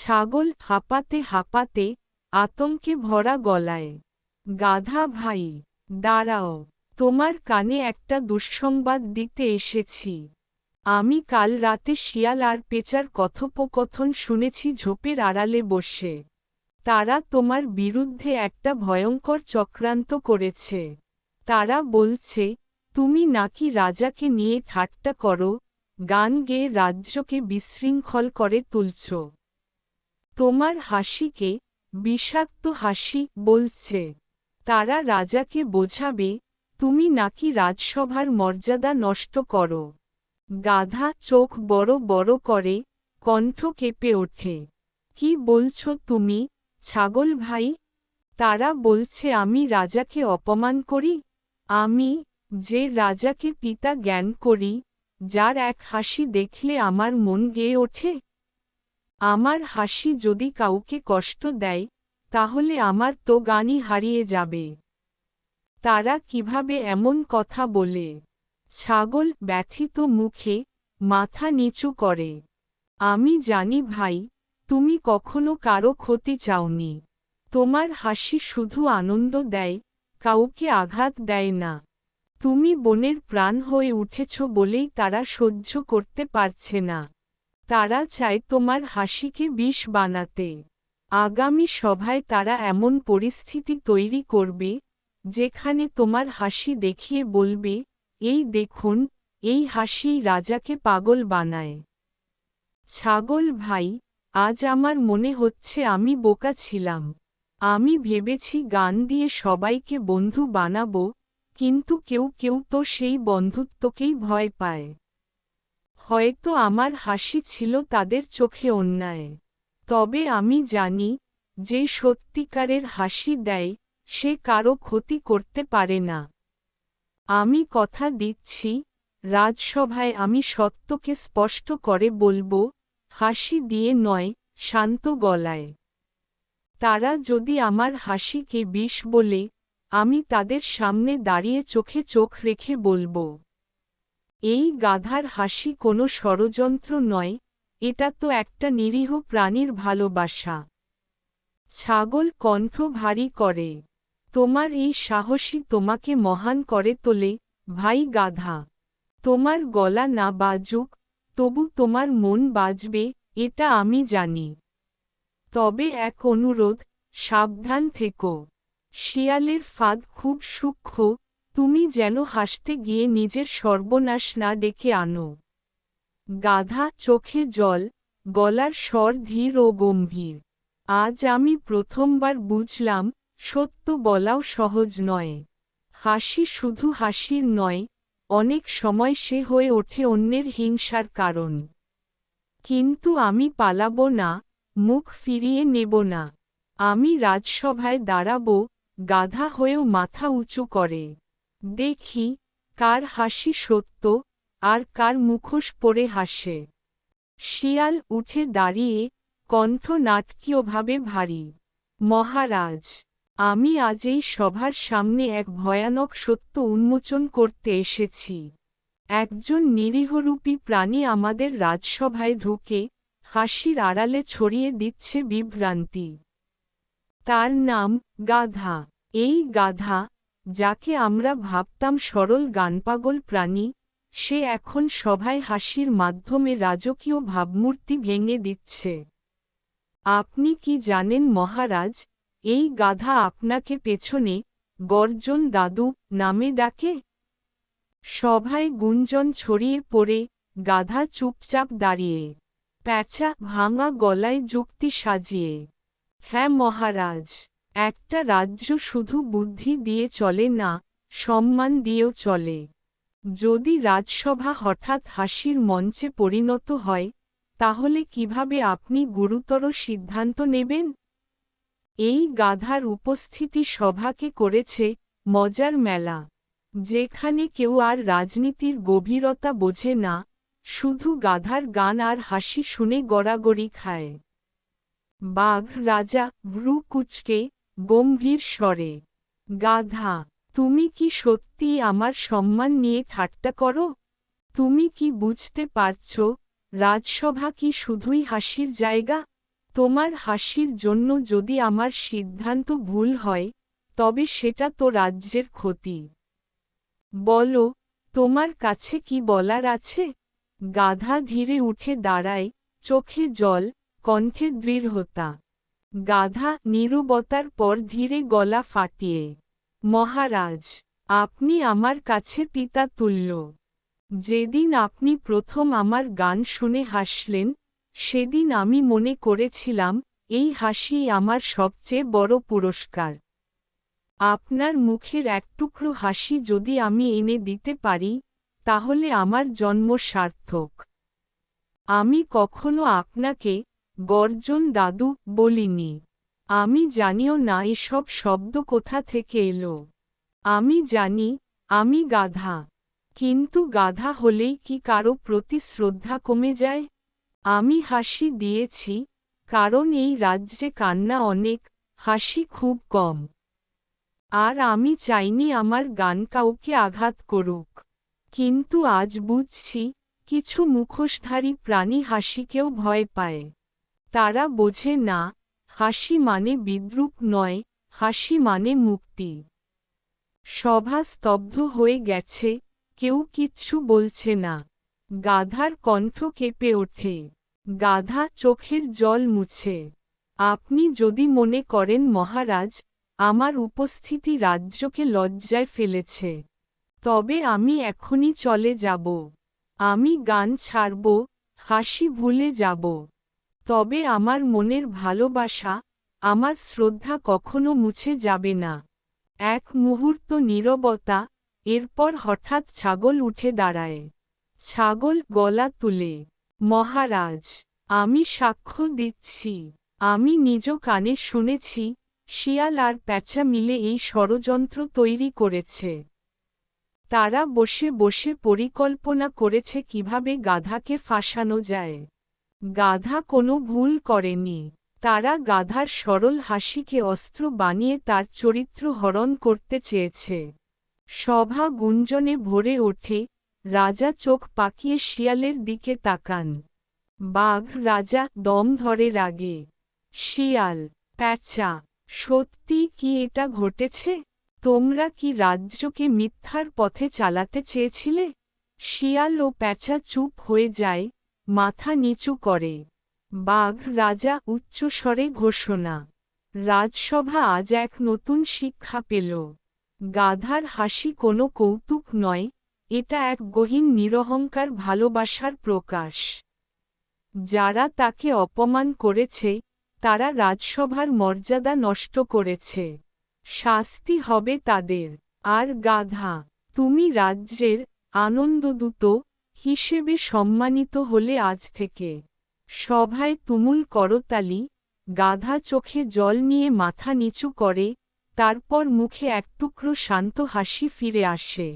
ছাগল হাঁপাতে হাঁপাতে, আতঙ্কে ভরা গলায়। গাধা ভাই, দাঁড়াও, তোমার কানে একটা দুঃসংবাদ দিতে এসেছি। আমি কাল রাতে শিয়াল আর পেঁচার কথোপকথন শুনেছি ঝোপের আড়ালে বসে। তারা তোমার বিরুদ্ধে একটা ভয়ঙ্কর চক্রান্ত করেছে। তারা বলছে, তুমি নাকি রাজাকে নিয়ে ঠাট্টা করো, গান গেয়ে রাজ্যকে বিশৃঙ্খল করে তুলছ। তোমার হাসিকে বিষাক্ত হাসি বলছে। তারা রাজাকে বোঝাবে, তুমি নাকি রাজসভার মর্যাদা নষ্ট করো। গাধা চোখ বড় বড় করে, কণ্ঠ কেঁপে ওঠে। কি বলছ তুমি, ছাগল ভাই? তারা বলছে আমি রাজাকে অপমান করি? আমি, যে রাজাকে পিতা জ্ঞান করি, যার এক হাসি দেখলে আমার মন গেয়ে ওঠে। আমার হাসি যদি কাউকে কষ্ট দেয়, তাহলে আমার তো গানই হারিয়ে যাবে। তারা কিভাবে এমন কথা বলে? ছাগল ব্যথিত মুখে মাথা নিচু করে। আমি জানি ভাই, তুমি কখনো কারো ক্ষতি চাওনি। তোমার হাসি শুধু আনন্দ দেয়, কাউকে আঘাত দেয় না। তুমি বনের প্রাণ হয়ে উঠেছ বলেই তারা সহ্য করতে পারছে না। তারা চায় তোমার হাসিকে বিষ বানাতে। আগামী সভায় তারা এমন পরিস্থিতি তৈরি করবে, যেখানে তোমার হাসি দেখিয়ে বলবে, এই দেখুন, এই হাসিই রাজাকে পাগল বানায়। ছাগল ভাই, আজ আমার মনে হচ্ছে আমি বোকা ছিলাম। আমি ভেবেছি গান দিয়ে সবাইকে বন্ধু বানাবো, কিন্তু কেউ কেউ তো সেই বন্ধুত্বকেই ভয় পায়। হয়তো আমার হাসি ছিল তাদের চোখে অন্যায়। তবে আমি জানি, যে সত্যিকারের হাসি দেয়, সে কারো ক্ষতি করতে পারে না। আমি কথা দিচ্ছি, রাজসভায় আমি সত্যকে স্পষ্ট করে বলবো, হাসি দিয়ে নয়, শান্ত গলায়। তারা যদি আমার হাসিকে বিষ বলে, আমি তাদের সামনে দাঁড়িয়ে চোখে চোখ রেখে বলবো, এই গাধার হাসি কোনো ষড়যন্ত্র নয়, এটা তো একটা নিরীহ প্রাণীর ভালোবাসা। ছাগল কণ্ঠ ভারী করে। তোমার এই সাহসী তোমাকে মহান করে তোলে, ভাই গাধা। তোমার গলা না বাজুক, তবু তোমার মন বাজবে, এটা আমি জানি। তবে এক অনুরোধ, সাবধান থেকো। শিয়ালের ফাঁদ খুব সূক্ষ্ম, তুমি যেন হাসতে গিয়ে নিজের সর্বনাশ না ডেকে আনো। গাধা চোখে জল, গলার স্বর ধীর ও গম্ভীর। আজ আমি প্রথমবার বুঝলাম, সত্য বলাও সহজ নয়। হাসি শুধু হাসির নয়, অনেক সময় সে হয়ে ওঠে অন্যের হিংসার কারণ। কিন্তু আমি পালাবো না, মুখ ফিরিয়ে নেব না। আমি রাজসভায় দাঁড়াবো, গাধা হয়েও মাথা উঁচু করে। দেখি, কার হাসি সত্য, আর কার মুখোশ পরে হাসে। শিয়াল উঠে দাঁড়িয়ে, কণ্ঠ নাটকীয়ভাবে ভারী। মহারাজ, আমি আজ এই সভার সামনে এক ভয়ানক সত্য উন্মোচন করতে এসেছি। একজন নিরীহরূপী প্রাণী আমাদের রাজসভায় ঢুকে, হাসির আড়ালে ছড়িয়ে দিচ্ছে বিভ্রান্তি। তার নাম গাধা। এই গাধা, যাকে আমরা ভাবতাম সরল গানপাগল প্রাণী, সে এখন সভায় হাসির মাধ্যমে রাজকীয় ভাবমূর্তি ভেঙে দিচ্ছে। আপনি কি জানেন মহারাজ, এই গাধা আপনাকে পেছনে গর্জন দাদু নামে ডাকে? সভায় গুঞ্জন ছড়িয়ে পড়ে, গাধা চুপচাপ দাঁড়িয়ে। প্যাঁচা ভাঙা গলায় যুক্তি সাজিয়ে, হ্যাঁ মহারাজ, একটা রাজ্য শুধু বুদ্ধি দিয়ে চলে না, সম্মান দিয়েও চলে। যদি রাজসভা হঠাৎ হাসির মঞ্চে পরিণত হয়, তাহলে কিভাবে আপনি গুরুতর সিদ্ধান্ত নেবেন? এই গাধার উপস্থিতি সভাকে করেছে মজার মেলা, যেখানে কেউ আর রাজনীতির গভীরতা বোঝে না, শুধু গাধার গান আর হাসি শুনে গড়াগড়ি খায়। বাঘ রাজা ভ্রু কুঁচকে গম্ভীর স্বরে, গাধা, তুমি কি সত্যিই আমার সম্মান নিয়ে ঠাট্টা করো? তুমি কি বুঝতে পারছ, রাজসভা কি শুধুই হাসির জায়গা? তোমার হাসির জন্য যদি আমার সিদ্ধান্ত ভুল হয় তবে সেটা তো রাজ্যের ক্ষতি। বলো, তোমার কাছে কি বলার আছে? গাধা ধীরে উঠে দাঁড়ায়, চোখে জল, কণ্ঠে দৃঢ়তা। গাধা নীরবতার পর ধীরে গলা ফাটিয়ে, মহারাজ, আপনি আমার কাছে পিতা তুল্য। যেদিন আপনি প্রথম আমার গান শুনে হাসলেন, সেদিন আমি মনে করেছিলাম এই হাসিই আমার সবচেয়ে বড় পুরস্কার। আপনার মুখের এক টুকরো হাসি যদি আমি এনে দিতে পারি, তাহলে আমার জন্ম সার্থক। আমি কখনো আপনাকে গর্জন দাদু বলিনি। আমি জানিও না এসব শব্দ কোথা থেকে এলো। আমি জানি আমি গাধা। কিন্তু গাধা হলেই কি কারো প্রতি শ্রদ্ধা কমে যায়? আমি হাসি দিয়েছি, কারণ এই রাজ্যে কান্না অনেক, হাসি খুব কম। আর আমি চাইনি আমার গান কাউকে আঘাত করুক। কিন্তু আজ বুঝছি, কিছু মুখোশধারী প্রাণী হাসিকেও ভয় পায়। তারা বোঝে না, হাসি মানে বিদ্রূপ নয়, হাসি মানে মুক্তি। সভা স্তব্ধ হয়ে গেছে, কেউ কিচ্ছু বলছে না। গাধার কণ্ঠ কেঁপে ওঠে। গাধা চোখের জল মুছে। আপনি যদি মনে করেন মহারাজ, আমার উপস্থিতি রাজ্যকে লজ্জায় ফেলেছে, তবে আমি এখনই চলে যাব। আমি গান ছাড়ব, হাসি ভুলে যাব। তবে আমার মনের ভালোবাসা, আমার শ্রদ্ধা কখনো মুছে যাবে না। এক মুহূর্ত নীরবতা, এরপর হঠাৎ ছাগল উঠে দাঁড়ায়। ছাগল গলা তুলে, মহারাজ, আমি সাক্ষ্য দিচ্ছি, আমি নিজ কানে শুনেছি, শিয়াল আর প্যাঁচা মিলে এই ষড়যন্ত্র তৈরি করেছে। তারা বসে বসে পরিকল্পনা করেছে কিভাবে গাধাকে ফাঁসানো যায়। গাধা কোনো ভুল করেনি। তারা গাধার সরল হাসিকে অস্ত্র বানিয়ে তার চরিত্র হরণ করতে চেয়েছে। সভা গুঞ্জনে ভরে ওঠে, রাজা চোখ পাকিয়ে শিয়ালের দিকে তাকান। বাঘ রাজা দম ধরে রাগে। শিয়াল, প্যাঁচা, সত্যি কি এটা ঘটেছে? তোমরা কি রাজ্যকে মিথ্যার পথে চালাতে চেয়েছিলে? শিয়াল ও প্যাঁচা চুপ হয়ে যায়, মাথা নিচু করে। বাঘ রাজা উচ্চস্বরে ঘোষণা। রাজসভা আজ এক নতুন শিক্ষা পেল। গাধার হাসি কোনো কৌতুক নয়, এটা এক গহীন নিরহংকার ভালোবাসার প্রকাশ। যারা তাকে অপমান করেছে, তারা রাজসভার মর্যাদা নষ্ট করেছে। শাস্তি হবে তাদের। আর গাধা, তুমি রাজ্যের আনন্দদূত হিসেবে সম্মানিত হলে আজ থেকে। সভায় তুমুল করতালি। গাধা চোখে জল নিয়ে মাথা নিচু করে, তারপর মুখে এক টুকরো শান্ত হাসি ফিরে আসে।